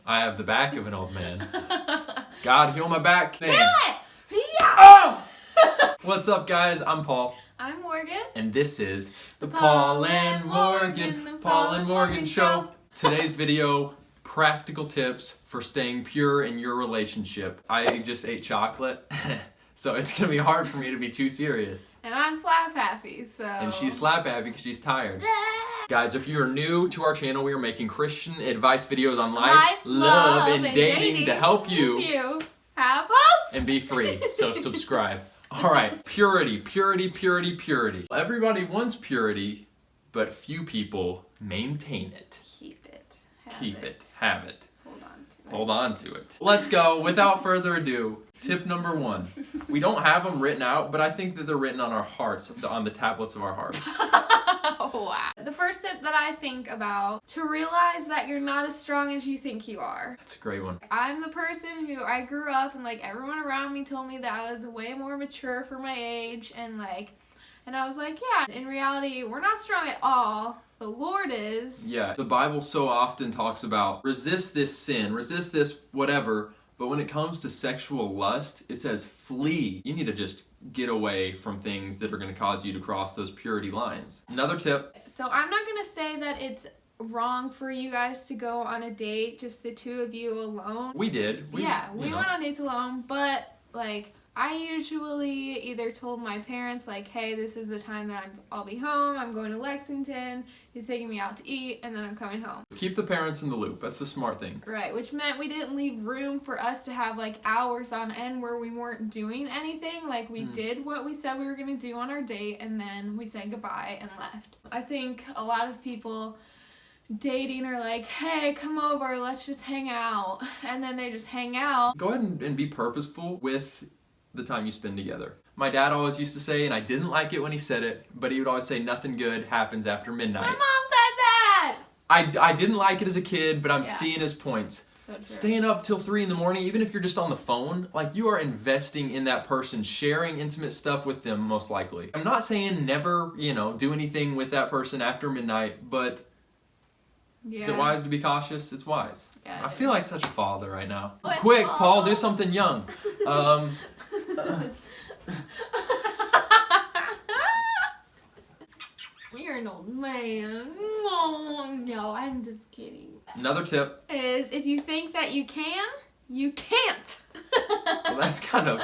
I have the back of an old man. God, heal my back. Heal it! Yeah! Oh! What's up, guys? I'm Paul. I'm Morgan. And this is the Paul and Morgan Show. Today's video, practical tips for staying pure in your relationship. I just ate chocolate, so it's going to be hard for me to be too serious. And I'm slap happy, so... And she's slap happy because she's tired. Guys, if you're new to our channel, we are making Christian advice videos on life, love, and dating to help you have hope and be free. So subscribe. All right, purity. Everybody wants purity, but few people maintain it. Keep it. Have it. Hold on to it. Let's go. Without further ado, tip number 1. We don't have them written out, but I think that they're written on our hearts, on the tablets of our hearts. Wow. The first tip that I think about, to realize that you're not as strong as you think you are. That's a great one. I'm the person who I grew up and everyone around me told me that I was way more mature for my age and I was like, yeah, in reality, we're not strong at all. The Lord is. Yeah, the Bible so often talks about resist this sin, resist this whatever, but when it comes to sexual lust, it says flee. You need to just get away from things that are going to cause you to cross those purity lines. Another tip. So I'm not going to say that it's wrong for you guys to go on a date, just the two of you alone. We did. We went on dates alone, but I usually either told my parents, hey, this is the time that I'll be home, I'm going to Lexington, he's taking me out to eat, and then I'm coming home. Keep the parents in the loop. That's a smart thing. Right, which meant we didn't leave room for us to have, hours on end where we weren't doing anything. We did what we said we were going to do on our date, and then we said goodbye and left. I think a lot of people dating are hey, come over, let's just hang out, and then they just hang out. Go ahead and be purposeful with the time you spend together. My dad always used to say, and I didn't like it when he said it, but he would always say nothing good happens after midnight. My mom said that! I didn't like it as a kid, but I'm seeing his points. So true. Staying up till 3 in the morning, even if you're just on the phone, you are investing in that person, sharing intimate stuff with them most likely. I'm not saying never, do anything with that person after midnight, but is it wise to be cautious? It's wise. Yeah, I feel like such a father right now. What? Quick, Paul, do something young. You're an old man. No, I'm just kidding. Another tip is if you think that you can, you can't. Well, that's kind of,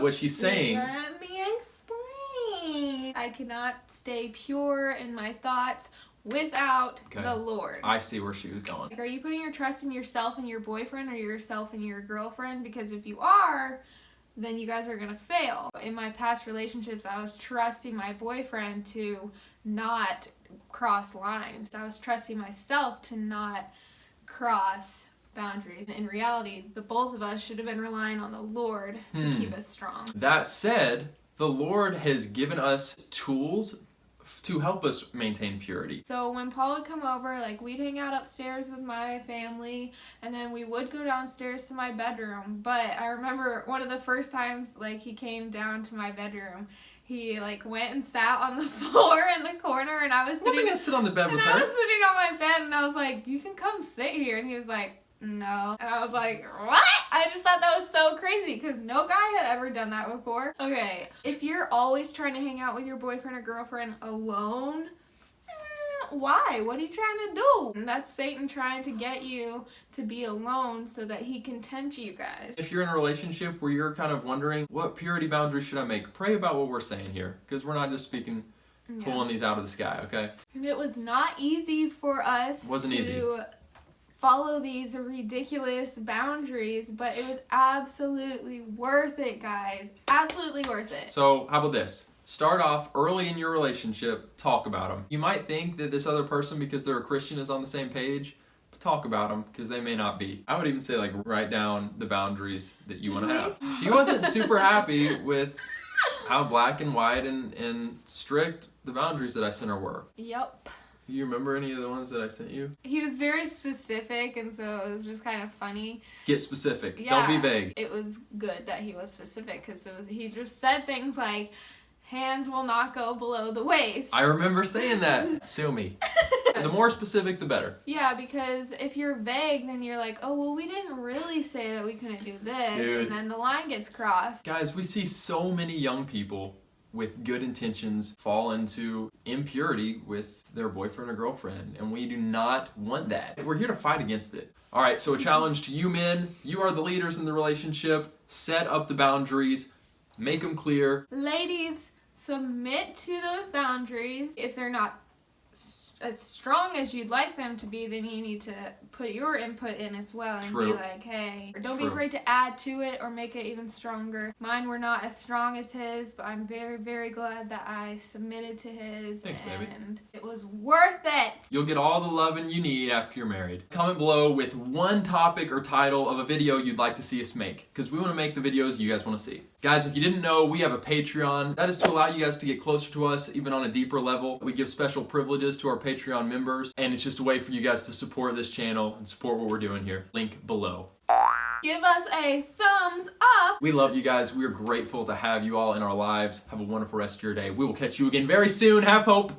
what she's saying. Let me explain. I cannot stay pure in my thoughts without the Lord. I see where she was going. Are you putting your trust in yourself and your boyfriend or yourself and your girlfriend? Because if you are, then you guys are going to fail. In my past relationships, I was trusting my boyfriend to not cross lines. I was trusting myself to not cross boundaries. In reality, the both of us should have been relying on the Lord to keep us strong. That said, the Lord has given us tools to help us maintain purity. So when Paul would come over, we'd hang out upstairs with my family, and then we would go downstairs to my bedroom. But I remember one of the first times, he came down to my bedroom, he went and sat on the floor in the corner, and I was sitting. Wasn't gonna sit on the bed with her. I was sitting on my bed, and I was like, "You can come sit here," and he was like, "No," and I was like, "What?" I just thought that was so crazy because no guy had ever done that before. Okay, if you're always trying to hang out with your boyfriend or girlfriend alone, why? What are you trying to do? And that's Satan trying to get you to be alone so that he can tempt you guys. If you're in a relationship where you're kind of wondering, what purity boundaries should I make? Pray about what we're saying here, because we're not just pulling these out of the sky, okay? And it was not easy for us to follow these ridiculous boundaries, but it was absolutely worth it, guys. Absolutely worth it. So how about this? Start off early in your relationship, talk about them. You might think that this other person, because they're a Christian, is on the same page, but talk about them, because they may not be. I would even say write down the boundaries that you want to have. She wasn't super happy with how black and white and strict the boundaries that I sent her were. Yep. Do you remember any of the ones that I sent you? He was very specific, and so it was just kind of funny. Get specific. Yeah, don't be vague. It was good that he was specific, because he just said things like, hands will not go below the waist. I remember saying that. Sue me. The more specific, the better. Yeah, because if you're vague, then you're like, oh, well, we didn't really say that we couldn't do this. Dude. And then the line gets crossed. Guys, we see so many young people with good intentions fall into impurity with their boyfriend or girlfriend, and we do not want that. We're here to fight against it. All right, so a challenge to you men. You are the leaders in the relationship. Set up the boundaries. Make them clear. Ladies, submit to those boundaries. If they're not as strong as you'd like them to be, then you need to put your input in as well and True. be like, hey, or don't be True. afraid to add to it or make it even stronger. Mine were not as strong as his, but I'm very, very glad that I submitted to his. Thanks, baby. And it was worth it. You'll get all the loving you need after you're married. Comment below with one topic or title of a video you'd like to see us make, because we want to make the videos you guys want to see. Guys, if you didn't know, we have a Patreon. That is to allow you guys to get closer to us, even on a deeper level. We give special privileges to our Patreon members, and it's just a way for you guys to support this channel and support what we're doing here. Link below. Give us a thumbs up. We love you guys. We are grateful to have you all in our lives. Have a wonderful rest of your day. We will catch you again very soon. Have hope.